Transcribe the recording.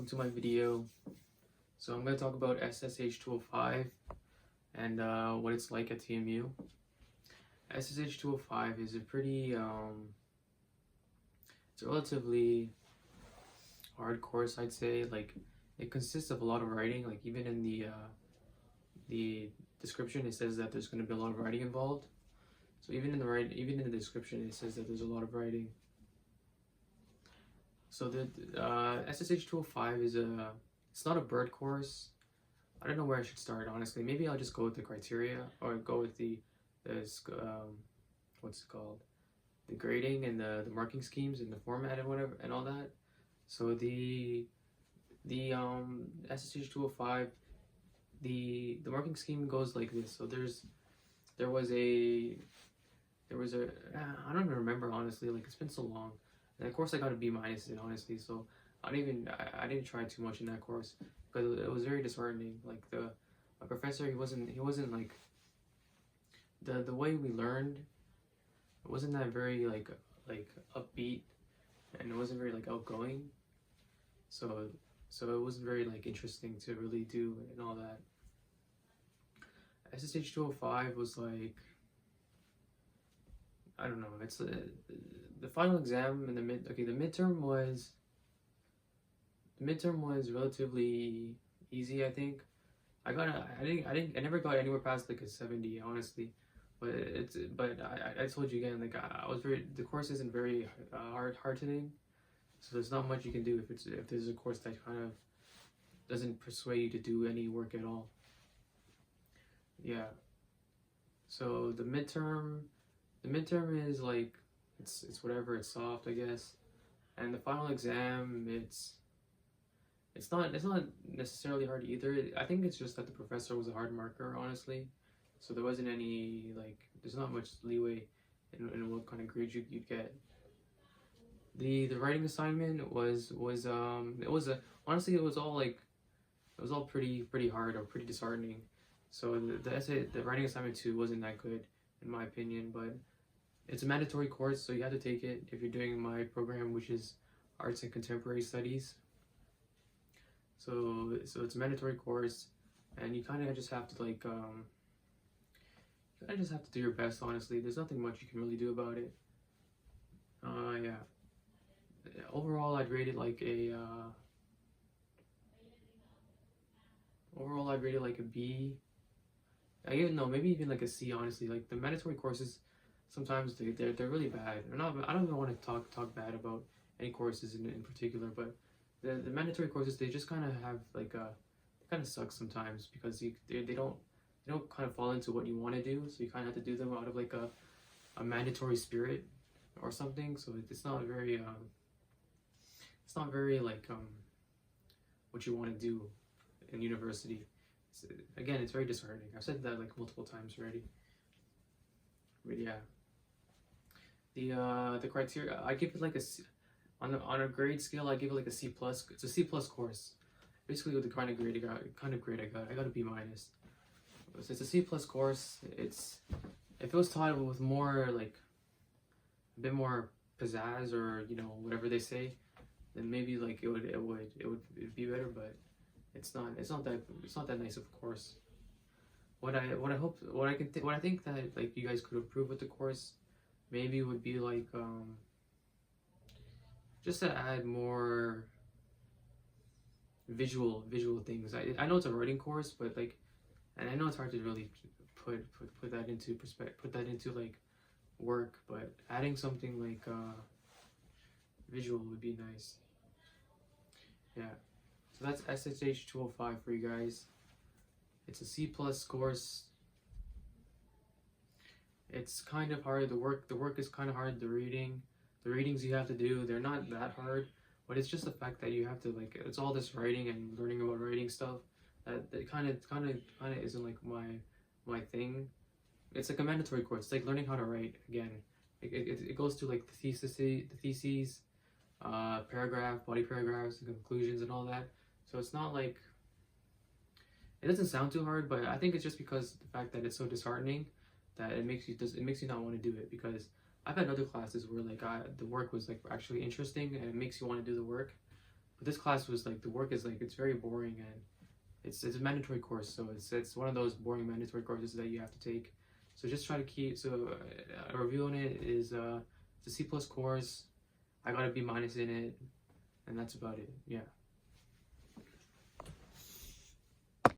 to my video. So I'm going to talk about SSH205 and what it's like at TMU. SSH205 is a pretty, it's a relatively hard course, I'd say. Like, it consists of a lot of writing. Like, even in the description, it says that there's going to be a lot of writing involved. So even in the description, it says that there's a lot of writing. So the SSH205 is it's not a bird course. I don't know where I should start, honestly. Maybe I'll just go with the criteria, or go with the what's it called, the grading and the marking schemes and the format and whatever and all that. So the SSH205, the marking scheme goes like this. So there was a I don't even remember, honestly. Like, it's been so long. And of course I got a B- in, honestly. So I didn't try too much in that course because it was very disheartening. Like, my professor, he wasn't like, the way we learned, it wasn't that very like upbeat, and it wasn't very like outgoing. So it wasn't very like interesting to really do and all that. SSH205 was like, I don't know. It's the final exam and the midterm was relatively easy, I think. I never got anywhere past like a 70, honestly. But I told you again, like, the course isn't very hard hitting, so there's not much you can do if there's a course that kind of doesn't persuade you to do any work at all. Yeah. So the midterm is like, it's whatever, it's soft, I guess. And the final exam, it's not necessarily hard either. I think it's just that the professor was a hard marker, honestly. So there wasn't any, like, there's not much leeway in what kind of grade you'd get. The writing assignment was honestly, it was all pretty hard, or pretty disheartening. So the writing assignment too wasn't that good, in my opinion. But it's a mandatory course, so you have to take it if you're doing my program, which is Arts and Contemporary Studies. So it's a mandatory course, and you kind of just have to like do your best, honestly. There's nothing much you can really do about it. Yeah. Overall, I'd rate it like a B. Maybe even like a C, honestly. Like, the mandatory courses, sometimes they're really bad. I don't even want to talk bad about any courses in particular, but the mandatory courses, they just kind of have like they kind of suck sometimes, because they don't kind of fall into what you want to do, so you kind of have to do them out of like a mandatory spirit or something. So it's not very like what you want to do in university. Again, it's very disheartening. I've said that like multiple times already. But yeah, the criteria, I give it like a C. On a grade scale, I give it like a C+. It's a C+ course. Basically, with the kind of grade I got a B-. So it's a C+ course. If it was taught with more, like, a bit more pizzazz, or whatever they say, then maybe like it would be better. But it's not that nice of a course. What I think that like you guys could improve with the course, maybe would be like just to add more visual things. I know it's a writing course, but like, and I know it's hard to really put that into perspective, put that into like work, but adding something like visual would be nice. Yeah. So that's SSH205 for you guys. It's a C+ course. It's kind of hard. The work is kind of hard. The readings you have to do, they're not that hard, but it's just the fact that you have to, like, it's all this writing and learning about writing stuff that kind of isn't like my thing. It's like a mandatory course. It's like learning how to write again. It goes through like the theses, paragraph, body paragraphs, and conclusions and all that. So it's not like, it doesn't sound too hard, but I think it's just because the fact that it's so disheartening that it makes you not want to do it. Because I've had other classes where like the work was like actually interesting and it makes you want to do the work, But this class was like the work is like it's very boring, and it's a mandatory course, so it's one of those boring mandatory courses that you have to take. So just try to keep. So a review on it is it's a C plus course. I got a B minus in it, and that's about it. Yeah.